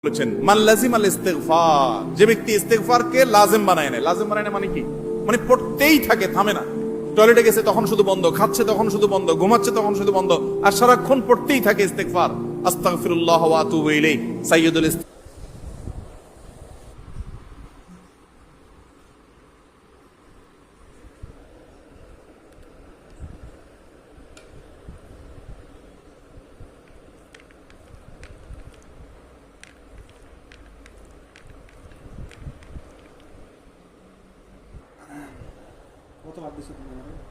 বলেছেন মান লাজিমাল ইস্তিগফার, যে ব্যক্তি ইস্তিগফারকে লাজিম বানায় নেয়। লাজিম বানায় নেয় মানে কি? মানে পড়তেই থাকে, থামে না। টয়লেটে গেছে তখন শুধু বন্ধ, খাচ্ছে তখন শুধু বন্ধ, ঘুমাচ্ছে তখন শুধু বন্ধ, আর সারাক্ষণ পড়তেই থাকে ইস্তিগফার। আস্তাগফিরুল্লাহ ওয়া আতুবু ইলাইহি। সাইয়্যিদুল কত লাভ দিছো তুমি আমারে?